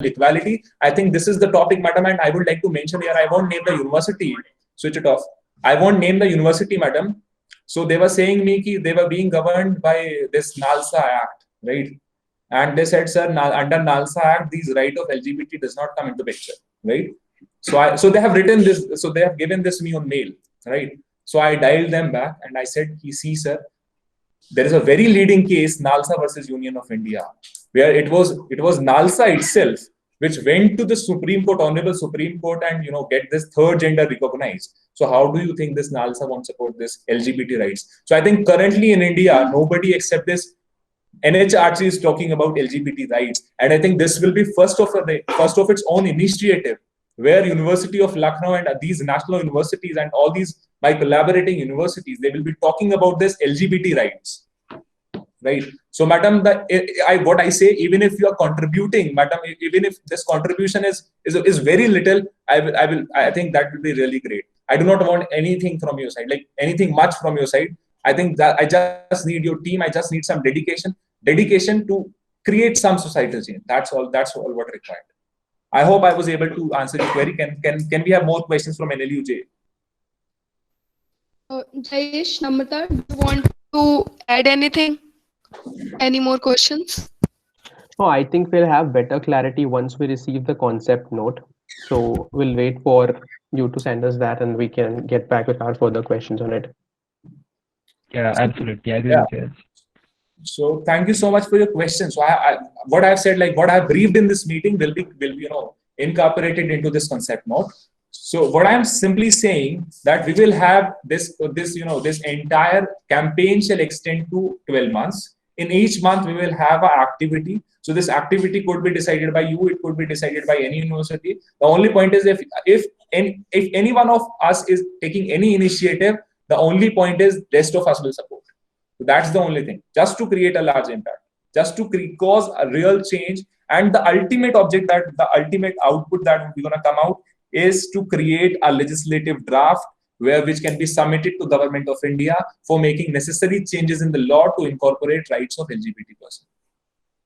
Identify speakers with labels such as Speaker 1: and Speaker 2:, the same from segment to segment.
Speaker 1: equality. I think this is the topic, madam, and I would like to mention here, I won't name the university, switch it off. I won't name the university, madam. So they were saying me ki they were being governed by this NALSA Act, right? And they said, sir, under NALSA Act, these right of LGBT does not come into picture, right? So they have written this, so they have given this to me on mail, right? So I dialed them back and I said, see, sir, there is a very leading case, NALSA versus Union of India, where it was NALSA itself which went to the Supreme Court, Honorable Supreme Court, and get this third gender recognized. So how do you think this NALSA won't support this LGBT rights? So I think currently in India, nobody except this NHRC is talking about LGBT rights, and I think this will be first of its own initiative, where University of Lucknow and these national universities and all these by collaborating universities, they will be talking about this LGBT rights, right? So, madam, what I say, even if you are contributing, madam, even if this contribution is very little, I think that will be really great. I do not want anything from your side, like anything much from your side. I think that I just need your team. I just need some dedication to create some societal change. That's all what required. I hope I was able to answer your query. Can we have more questions from NLUJ?
Speaker 2: Jayesh, Namrata, do you want to add anything? Any more questions?
Speaker 3: No, I think we'll have better clarity once we receive the concept note. So we'll wait for you to send us that and we can get back with our further questions on it.
Speaker 4: Yeah, absolutely. I agree with you.
Speaker 1: So thank you so much for your questions. So what I've said, like what I've briefed in this meeting will be incorporated into this concept note. So what I'm simply saying that we will have this entire campaign shall extend to 12 months. In each month, we will have an activity. So this activity could be decided by you. It could be decided by any university. The only point is if any one of us is taking any initiative, the only point is rest of us will support. So that's the only thing. Just to create a large impact, just to cause a real change, and the ultimate object, that the ultimate output that we're gonna come out is to create a legislative draft which can be submitted to Government of India for making necessary changes in the law to incorporate rights of LGBT persons.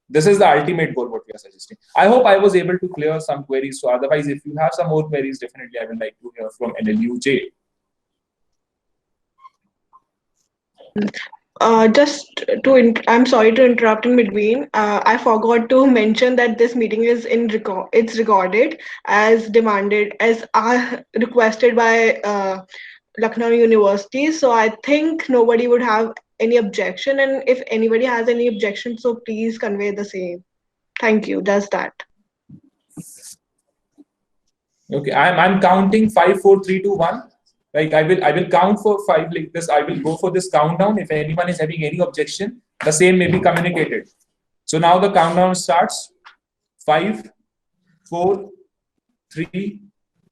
Speaker 1: This is the ultimate goal what we are suggesting. I hope I was able to clear some queries. So otherwise, if you have some more queries, definitely I would like to hear from NLUJ.
Speaker 5: I'm sorry to interrupt in between. I forgot to mention that this meeting is it's recorded as requested by Lucknow University. So I think nobody would have any objection, and if anybody has any objection, so please convey the same. Thank you. Just that.
Speaker 1: Okay, I'm counting 5, 4, 3, 2, 1. Like I will count for 5 like this. I will go for this countdown. If anyone is having any objection, the same may be communicated. So now the countdown starts. 5, 4, 3,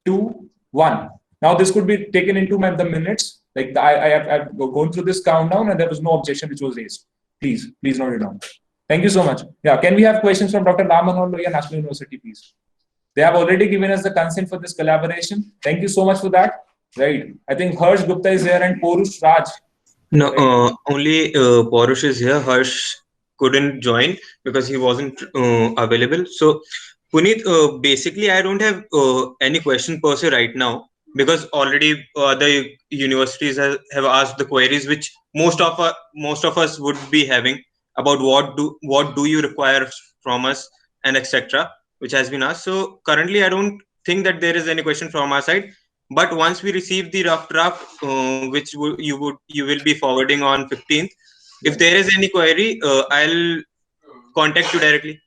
Speaker 1: 2, 1. Now this could be taken into the minutes. Like I have gone through this countdown and there was no objection which was raised. Please note it down. Thank you so much. Yeah, can we have questions from Dr. Ram Manohar Lohia, National University, please? They have already given us the consent for this collaboration. Thank you so much for that. Right. I think Harsh Gupta is here and Porush Raj.
Speaker 6: No, right. Only Porush is here. Harsh couldn't join because he wasn't available. So, Puneet, basically, I don't have any question per se right now because already the universities have asked the queries which most of us would be having about what do you require from us and etc. which has been asked. So currently, I don't think that there is any question from our side. But once we receive the rough draft, which you will be forwarding on 15th, if there is any query, I'll contact you directly.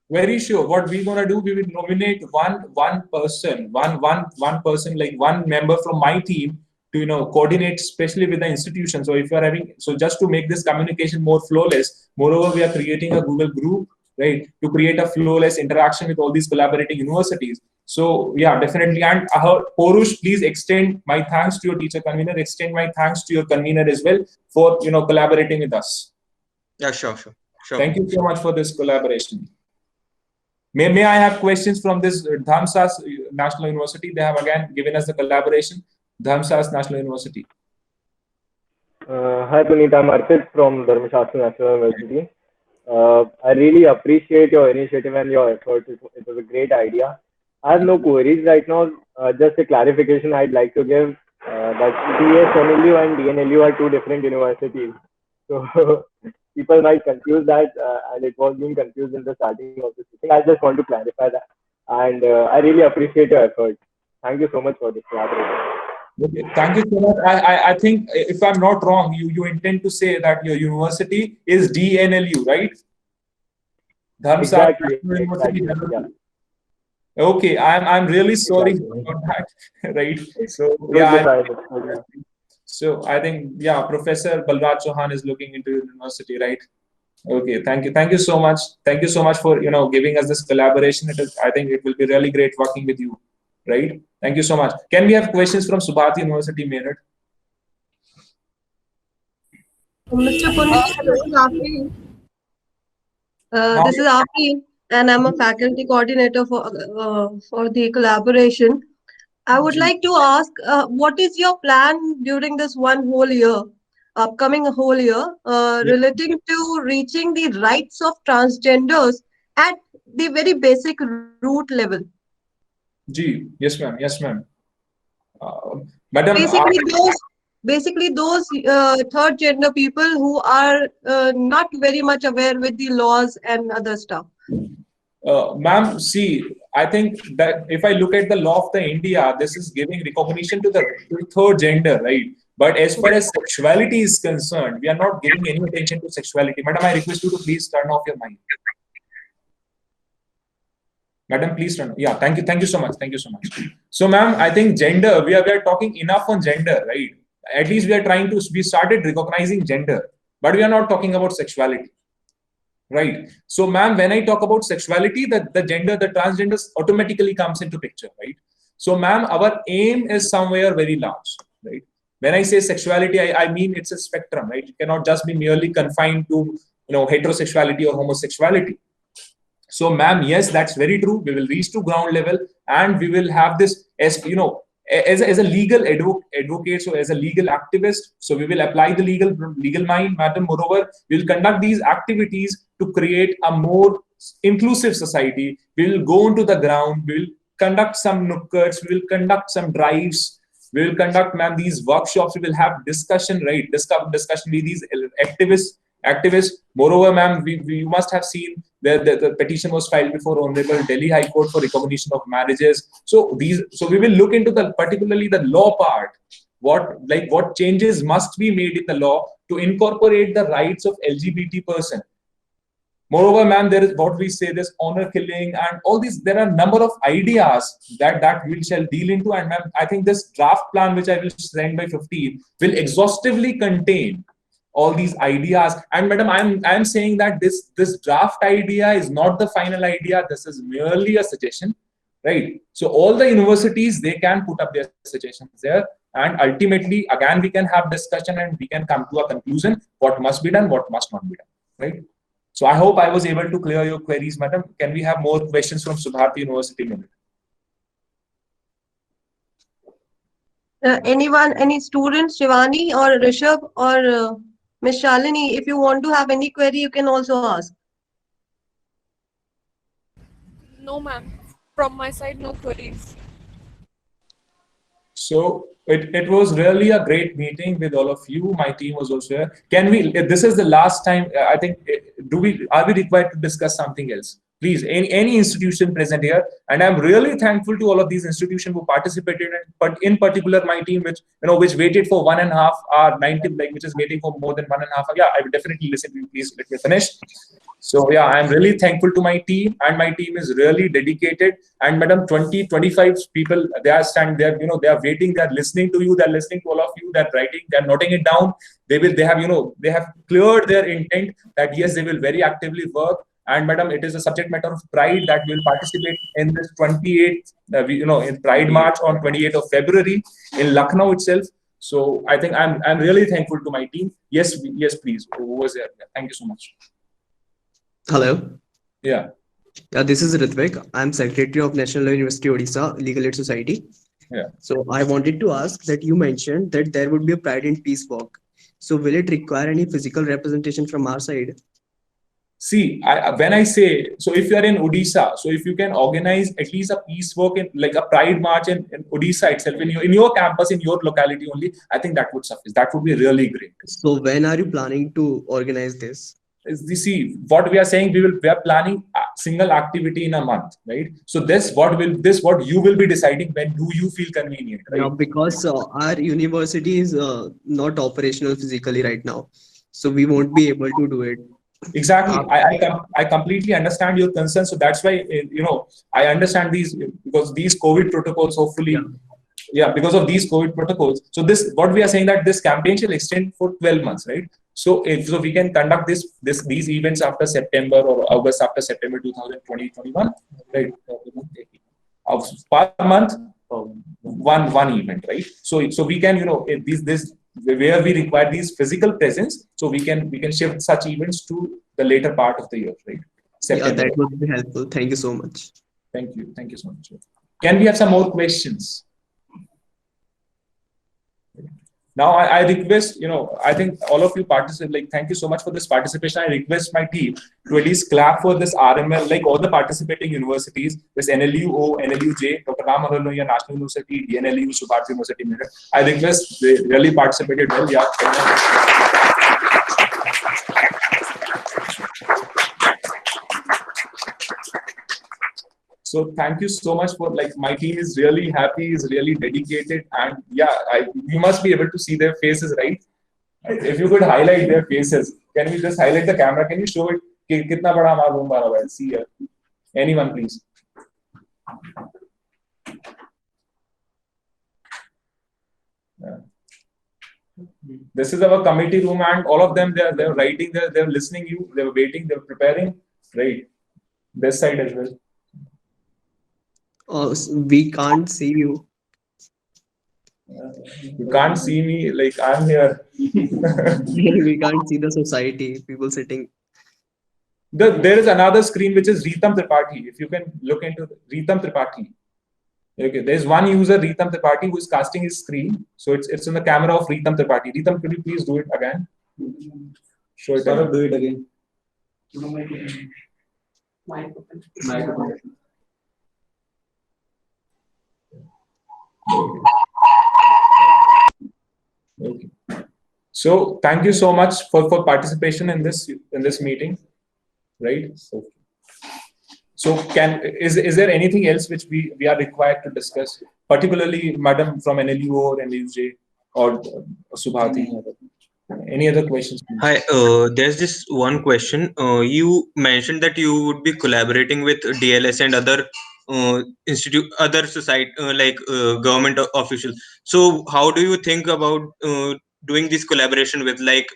Speaker 1: Very sure. What we're gonna do, we will nominate one person, like one member from my team to coordinate, especially with the institution. So if you are just to make this communication more flawless. Moreover, we are creating a Google group, right, to create a flawless interaction with all these collaborating universities. So yeah, definitely. And Porush, please extend my thanks to your teacher convener. Extend my thanks to your convener as well for collaborating with us.
Speaker 6: Yeah, sure.
Speaker 1: Thank you so much for this collaboration. May I have questions from this Dhamsas National University? They have again given us the collaboration. Dhamsas National University.
Speaker 7: Hi Puneet, I'm Arpit from Dharmashastra National University. I really appreciate your initiative and your efforts. It was a great idea. I have no queries right now. Just a clarification I'd like to give that DSNLU and DNLU are two different universities. So people might confuse that, and it was being confused in the starting of this thing. I just want to clarify that. And I really appreciate your efforts. Thank you so much for this collaboration.
Speaker 1: Okay, thank you so much. I think, if I'm not wrong, you intend to say that your university is DNLU, right? Dharmsala
Speaker 7: Exactly.
Speaker 1: University,
Speaker 7: Exactly. Yeah.
Speaker 1: Okay, I'm really sorry
Speaker 7: Exactly.
Speaker 1: about that, right? So
Speaker 7: Totally
Speaker 1: yeah,
Speaker 7: fine. Totally.
Speaker 1: so I think, yeah, Professor Balraj Chauhan is looking into university, right? Okay, thank you so much. Thank you so much for giving us this collaboration. I think it will be really great working with you, right? Thank you so much. Can we have questions from Subhat University, Meerut?
Speaker 8: Mr. Puneet, this is Afi. This is Afi, and I'm a faculty coordinator for the collaboration. I would like to ask, what is your plan during this one whole year, upcoming whole year, relating to reaching the rights of transgenders at the very basic root level?
Speaker 1: Ji, yes, ma'am. Yes, ma'am. Madam,
Speaker 8: Basically, those third gender people who are not very much aware with the laws and other stuff.
Speaker 1: ma'am, see, I think that if I look at the law of the India, this is giving recognition to the third gender, right? But as far as sexuality is concerned, we are not giving any attention to sexuality. Madam, I request you to please turn off your mic. Madam, please turn. Yeah, thank you. Thank you so much. Thank you so much. So, ma'am, I think gender, we are talking enough on gender, right? At least we started recognizing gender, but we are not talking about sexuality. Right. So, ma'am, when I talk about sexuality, the gender, the transgenders automatically comes into picture, right? So, ma'am, our aim is somewhere very large, right? When I say sexuality, I mean it's a spectrum, right? It cannot just be merely confined to heterosexuality or homosexuality. So, ma'am, yes, that's very true. We will reach to ground level, and we will have this as as a legal advocate, so as a legal activist, so we will apply the legal mind, madam. Moreover, we will conduct these activities to create a more inclusive society. We will go into the ground. We will conduct some nukkuds. We will conduct some drives. We will conduct, ma'am, these workshops. We will have discussion, right? Discussion with these activists. Moreover, ma'am, you must have seen the petition was filed before Honorable Delhi High Court for recognition of marriages. So we will look into particularly the law part. What changes must be made in the law to incorporate the rights of LGBT person. Moreover, ma'am, there is what we say, this honor killing and all these. There are a number of ideas that we shall deal into. And ma'am, I think this draft plan, which I will send by 15, will exhaustively contain all these ideas. And madam, I'm saying that this draft idea is not the final idea. This is merely a suggestion, right? So all the universities, they can put up their suggestions there, and ultimately again we can have discussion and we can come to a conclusion what must be done, what must not be done, right? So I hope I was able to clear your queries, madam. Can we have more questions from Subhat University?
Speaker 8: Anyone, any students, Shivani or Rishabh or Ms. Shalini, if you want to have any query, you can also ask.
Speaker 2: No, ma'am. From my side, no queries.
Speaker 1: So it was really a great meeting with all of you. My team was also here. Can we? This is the last time. I think. Are we required to discuss something else? Please, any institution present here, and I'm really thankful to all of these institutions who participated, but in particular my team, which waited for 1.5 hours, which is waiting for more than 1.5 hours. Yeah, I will definitely listen to you. Please let me finish. So yeah, I'm really thankful to my team, and my team is really dedicated. And madam, 20-25 people, they are standing there, they are waiting, they are listening to you, they are listening to all of you, they're writing, they're noting it down. They have cleared their intent that yes, they will very actively work. And madam, it is a subject matter of pride that we will participate in this 28th, in Pride March on 28th of February in Lucknow itself. So I think I'm really thankful to my team. Yes, please. Who was there? Thank you so much.
Speaker 9: Hello.
Speaker 1: Yeah.
Speaker 9: This is Ritvik. I'm Secretary of National Law University Odisha Legal Aid Society.
Speaker 1: Yeah.
Speaker 9: So I wanted to ask that you mentioned that there would be a Pride and Peace Walk. So will it require any physical representation from our side?
Speaker 1: See, when I say, so if you are in Odisha, so if you can organize at least a peace walk in like a pride march in Odisha itself, in your campus, in your locality only, I think that would suffice. That would be really great.
Speaker 9: So when are you planning to organize this?
Speaker 1: See, what we are saying, we are planning a single activity in a month, right? So what you will be deciding when do you feel convenient, right?
Speaker 9: Yeah, because our university is not operational physically right now, so we won't be able to do it.
Speaker 1: Exactly. I completely understand your concern. So that's why, I understand these, because these COVID protocols, hopefully, because of these COVID protocols. So what we are saying, that this campaign shall extend for 12 months, right? So we can conduct these events after September or August, after September 2021, right? Per month, one event, right? So we can, where we require these physical presence, so we can shift such events to the later part of the year, right? September.
Speaker 9: Yeah, that would be helpful. Thank you so much.
Speaker 1: Thank you so much. Can we have some more questions? Now I request, I think all of you participate, like, thank you so much for this participation. I request my team to at least clap for this RML, like all the participating universities, this NLU-O, NLU-J, Dr. Ram Manohar Lohia National University, DNLU, Subhash University. I request, they really participated well. Yeah. So thank you so much for, like, my team is really happy, is really dedicated, and you must be able to see their faces, right? If you could highlight their faces, can we just highlight the camera? Can you show it? Kitna bada hamara room bana hua hai? See here. Anyone, please. Yeah. This is our committee room, and all of them, they're writing, they're listening you, they're waiting, they're preparing, right? This side as well.
Speaker 9: We can't see you.
Speaker 1: You can't see me, like I'm here.
Speaker 9: We can't see the society, people sitting.
Speaker 1: There is another screen which is Ritam Tripathi. If you can look into Ritam Tripathi. Okay, there's one user, Ritam Tripathi, who is casting his screen. So it's on the camera of Ritam Tripathi. Ritam, could you please do it again? Show it again.
Speaker 10: Do it again.
Speaker 1: Okay. So thank you so much for participation in this meeting, right? So is there anything else which we are required to discuss, particularly Madam from NLU or NLUJ or Subhati? Any other questions? Please?
Speaker 6: Hi, there's this one question. You mentioned that you would be collaborating with DLS and other other society, government officials. So how do you think about doing this collaboration with, like,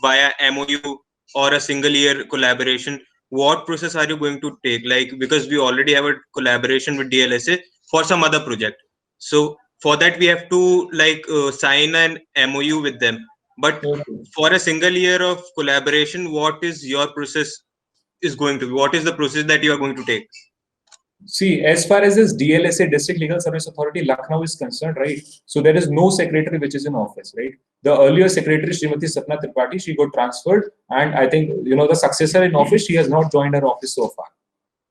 Speaker 6: via MOU or a single year collaboration? What process are you going to take? Like, because we already have a collaboration with DLSA for some other project. So for that, we have to, like, sign an MOU with them. But for a single year of collaboration, what is your process is going to be? What is the process that you are going to take?
Speaker 1: See, as far as this DLSA, District Legal Service Authority, Lucknow is concerned, right? So there is no secretary which is in office, right? The earlier secretary, Srimati Sapna Tripathi, she got transferred, and I think, the successor in office, she has not joined her office so far,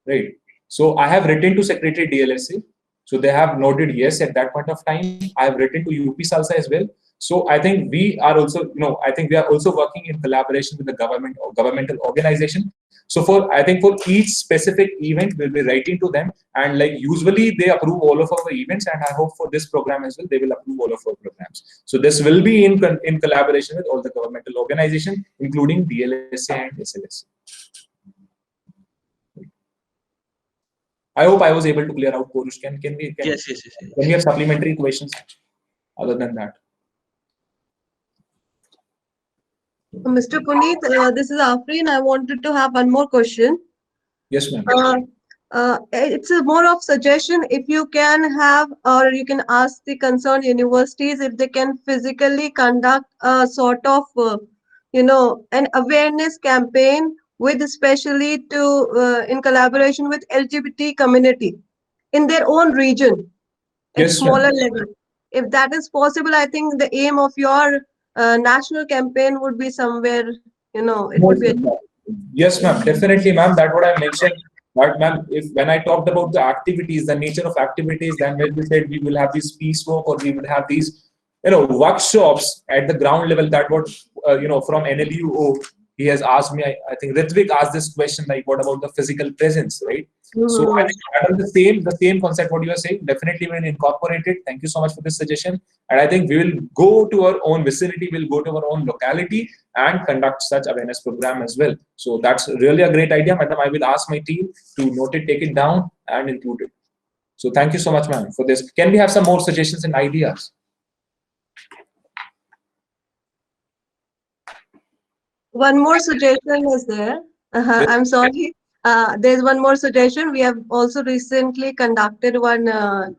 Speaker 1: right? So I have written to Secretary DLSA. So they have noted yes at that point of time. I have written to UP Salsa as well. So I think we are also, I think we are also working in collaboration with the government or governmental organization. So for each specific event, we'll be writing to them, and like usually they approve all of our events, and I hope for this program as well, they will approve all of our programs. So this will be in collaboration with all the governmental organizations, including DLSA and SLSA. I hope I was able to clear out, Porush. Can
Speaker 6: Yes.
Speaker 1: Can we have supplementary questions other than that?
Speaker 8: Mr. Puneet, this is Afreen. I wanted to have one more question.
Speaker 1: Yes, ma'am.
Speaker 8: It's a more of suggestion. If you can have, or you can ask the concerned universities if they can physically conduct a sort of, an awareness campaign with, especially in collaboration with LGBT community in their own region at
Speaker 1: Yes,
Speaker 8: smaller
Speaker 1: ma'am.
Speaker 8: level. If that is possible, I think the aim of your national campaign would be somewhere, it would be.
Speaker 1: Yes, ma'am. Definitely, ma'am. That's what I mentioned. But, ma'am, if when I talked about the activities, the nature of activities, then when we said we will have these piecework or we will have these, workshops at the ground level. That what from NLU. He has asked me. I think Ritvik asked this question like, what about the physical presence, right? So I think that is the same concept what you are saying. Definitely we will incorporate it. Thank you so much for this suggestion. And I think we will go to our own vicinity, we'll go to our own locality and conduct such awareness program as well. So that's really a great idea, madam. I will ask my team to note it, take it down and include it. So thank you so much, ma'am, for this. Can we have some more suggestions and ideas?
Speaker 8: One more suggestion is there. I'm sorry. There's one more suggestion. We have also recently conducted one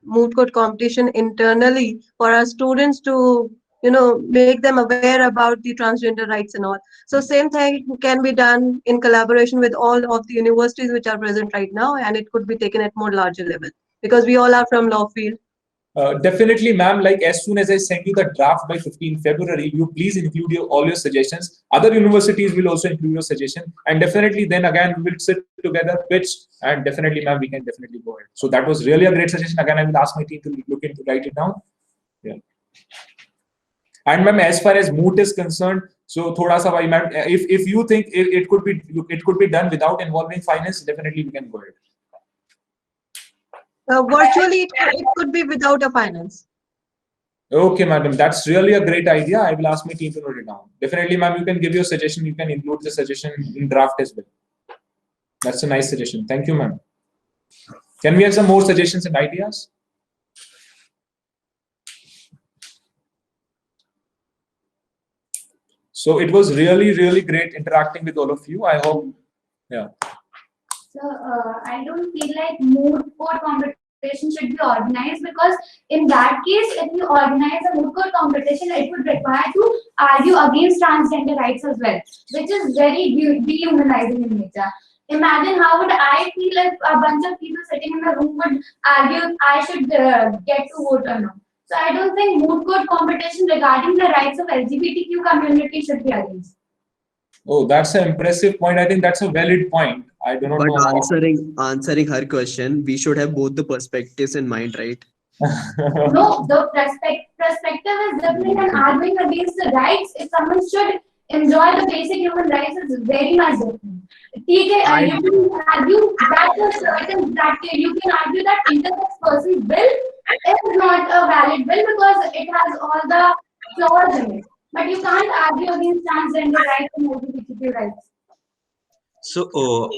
Speaker 8: moot court competition internally for our students to, make them aware about the transgender rights and all. So same thing can be done in collaboration with all of the universities which are present right now, and it could be taken at more larger level because we all are from law field.
Speaker 1: Definitely, ma'am. Like as soon as I send you the draft by 15 February, you please include all your suggestions. Other universities will also include your suggestion, and definitely then again we will sit together, pitch, and definitely, ma'am, we can definitely go ahead. So that was really a great suggestion. Again, I will ask my team to look into write it down. Yeah. And ma'am, as far as moot is concerned, so thoda sa, ma'am, if you think it could be done without involving finance, definitely we can go ahead.
Speaker 8: Virtually, it could be without a finance.
Speaker 1: Okay, madam, that's really a great idea. I will ask my team to note it down. Definitely, ma'am, you can give your suggestion. You can include the suggestion in draft as well. That's a nice suggestion. Thank you, ma'am. Can we have some more suggestions and ideas? So it was really, really great interacting with all of you. I hope, yeah.
Speaker 10: So I don't feel like moot court competition should be organized, because in that case, if you organize a moot court competition, it would require to argue against transgender rights as well, which is very dehumanizing in nature. Imagine how would I feel if a bunch of people sitting in the room would argue I should get to vote or not. So I don't think moot court competition regarding the rights of LGBTQ community should be arranged.
Speaker 1: Oh, that's an impressive point. I think that's a valid point. I do not
Speaker 9: But
Speaker 1: know.
Speaker 9: answering her question, we should have both the perspectives in mind, right?
Speaker 10: No, the perspective is different, and arguing against the rights, if someone should enjoy the basic human rights, is very much different. You can argue that you can argue that intersex person's bill is not a valid bill because it has all the flaws in it. But you can't argue against transgender rights and LGBTQ rights.
Speaker 6: So,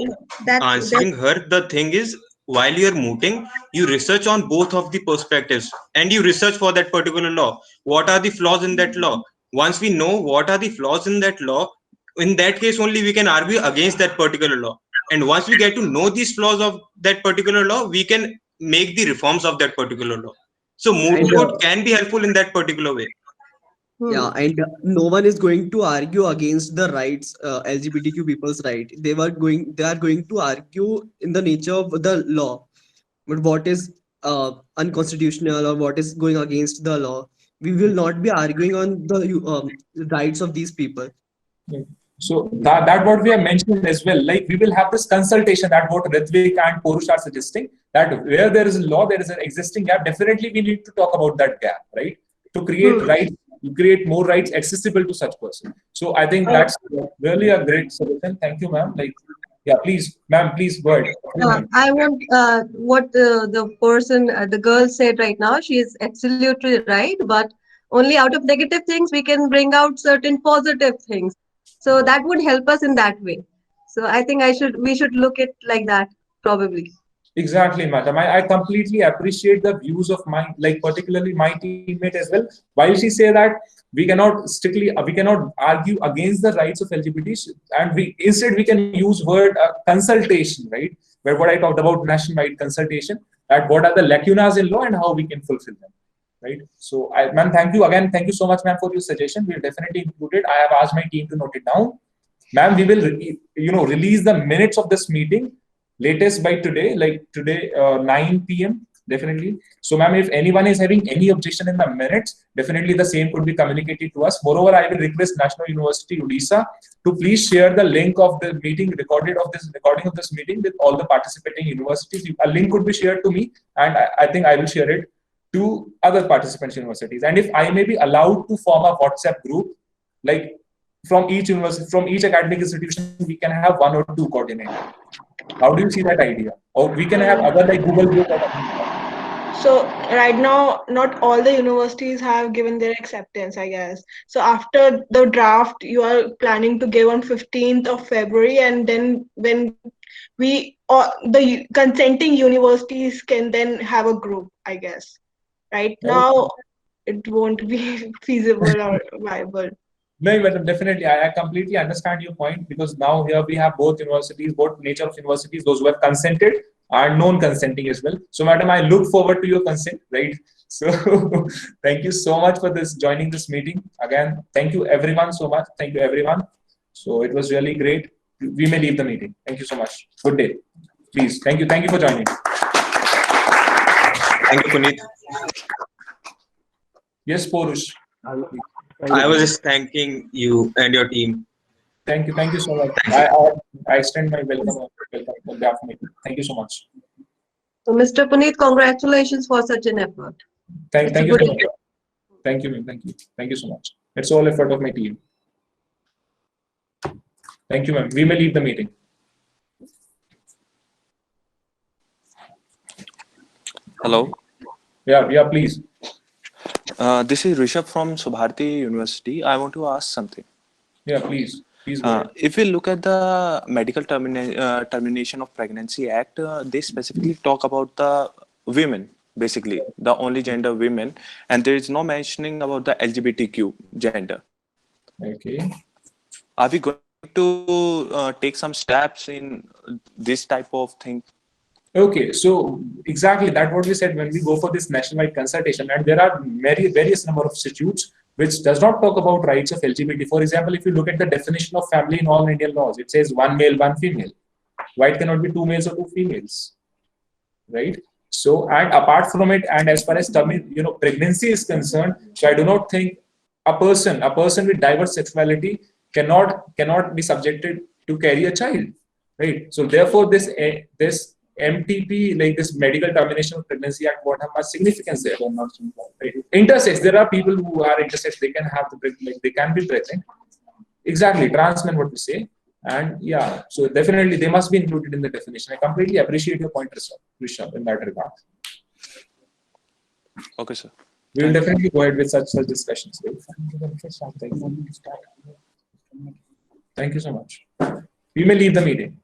Speaker 6: answering her, the thing is, while you're mooting, you research on both of the perspectives and you research for that particular law. What are the flaws in that law? Once we know what are the flaws in that law, in that case only we can argue against that particular law. And once we get to know these flaws of that particular law, we can make the reforms of that particular law. So, moot court can be helpful in that particular way.
Speaker 9: Yeah, and no one is going to argue against the rights, LGBTQ people's right. They are going to argue in the nature of the law, but what is unconstitutional or what is going against the law. We will not be arguing on the rights of these people.
Speaker 1: So that what we have mentioned as well. Like we will have this consultation, that what Ritvik and Porush are suggesting, that where there is a law, there is an existing gap. Definitely, we need to talk about that gap, right? To create rights. Create more rights accessible to such person. So I think that's really a great solution. Thank you, ma'am. Like, yeah, please, ma'am, please go ahead.
Speaker 8: I want what the person, the girl said right now. She is absolutely right, but only out of negative things we can bring out certain positive things. So that would help us in that way. So I think we should look at like that probably.
Speaker 1: Exactly, madam. I completely appreciate the views of particularly my teammate as well. While she say that we cannot argue against the rights of LGBT, and instead we can use word consultation, right? Where what I talked about nationwide consultation, that what are the lacunas in law and how we can fulfill them, right? So, ma'am, thank you again. Thank you so much, ma'am, for your suggestion. We'll definitely include it. I have asked my team to note it down. Ma'am, we will release the minutes of this meeting latest by today, like today 9 p.m. definitely. So, ma'am, if anyone is having any objection in the minutes, definitely the same could be communicated to us. Moreover, I will request National University Odisha to please share the link of the meeting recording of this meeting with all the participating universities. A link could be shared to me, and I think I will share it to other participants universities. And if I may be allowed to form a WhatsApp group, like from each university, from each academic institution, we can have 1 or 2 coordinators. How do you see that idea? Or we can have other like Google Group.
Speaker 5: So right now, not all the universities have given their acceptance, I guess. So after the draft, you are planning to give on 15th of February, and then when the consenting universities can then have a group, I guess. Right now, it won't be feasible or viable.
Speaker 1: No, but definitely, I completely understand your point, because now here we have both universities, both nature of universities, those who have consented and non-consenting as well. So, madam, I look forward to your consent, right? So, thank you so much for joining this meeting. Again, thank you everyone so much. Thank you everyone. So, it was really great. We may leave the meeting. Thank you so much. Good day. Please, thank you for joining.
Speaker 6: Thank you, Puneet.
Speaker 1: Yes, Porush.
Speaker 6: I was just thanking you and your team.
Speaker 1: Thank you so much. I extend my welcome on behalf of me. Thank you so much.
Speaker 8: So, Mr. Puneet, congratulations for such an effort.
Speaker 1: Thank you so much. Thank you, ma'am. Thank you so much. It's all effort of my team. Thank you, ma'am. We may leave the meeting.
Speaker 11: Hello.
Speaker 1: Yeah, please.
Speaker 11: This is Rishabh from Subharti University. I want to ask something.
Speaker 1: Yeah, please. Go ahead.
Speaker 11: If we look at the Medical Termination of Pregnancy Act, they specifically talk about the women, basically the only gender women, and there is no mentioning about the LGBTQ gender.
Speaker 1: Okay.
Speaker 11: Are we going to take some steps in this type of thing?
Speaker 1: Okay, so exactly that's what we said when we go for this nationwide consultation, and there are various number of statutes which does not talk about rights of LGBT. For example, if you look at the definition of family in all Indian laws, it says 1 male, 1 female. Why it cannot be 2 males or 2 females, right? So, and apart from it, and as far as pregnancy is concerned, so I do not think a person with diverse sexuality cannot be subjected to carry a child, right? So therefore, this MTP, like this Medical Termination of Pregnancy Act, what have much significance there? Right? Intersex, there are people who are intersex, they can have they can be pregnant. Exactly, trans men, what we say. And yeah, so definitely they must be included in the definition. I completely appreciate your point, Rishabh, in that regard.
Speaker 11: Okay, sir.
Speaker 1: We will definitely go ahead with such discussions. Thank you so much. We may leave the meeting.